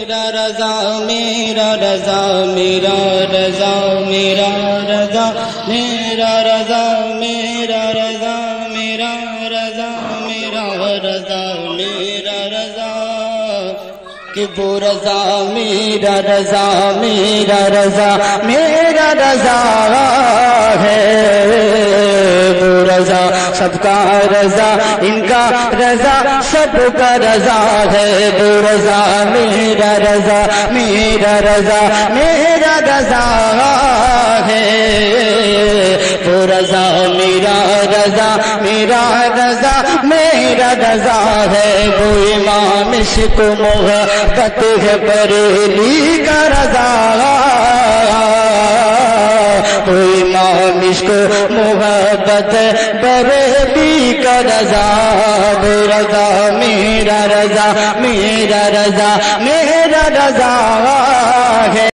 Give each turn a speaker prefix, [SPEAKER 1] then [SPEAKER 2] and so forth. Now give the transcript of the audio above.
[SPEAKER 1] میرا رضا میرا رضا میرا رضا میرا رضا میرا رضا میرا رضا میرا رضا میرا رضا میرا رضا کہ وہ رضا میرا رضا میرا رضا میرا رضا ہے، وہ رضا سب کا رضا ان کا رضا سب کا رضا ہے، وہ رضا میرا رضا میرا رضا میرا رضا ہے، وہ رضا میرا رضا میرا رضا میرا رضا ہے، وہ امام عشق محبت ہے بریلی کا رضا، وہ امام عشق محبت بریلی کا رضا، وہ رضا میرا رضا میرا رضا میرا رضا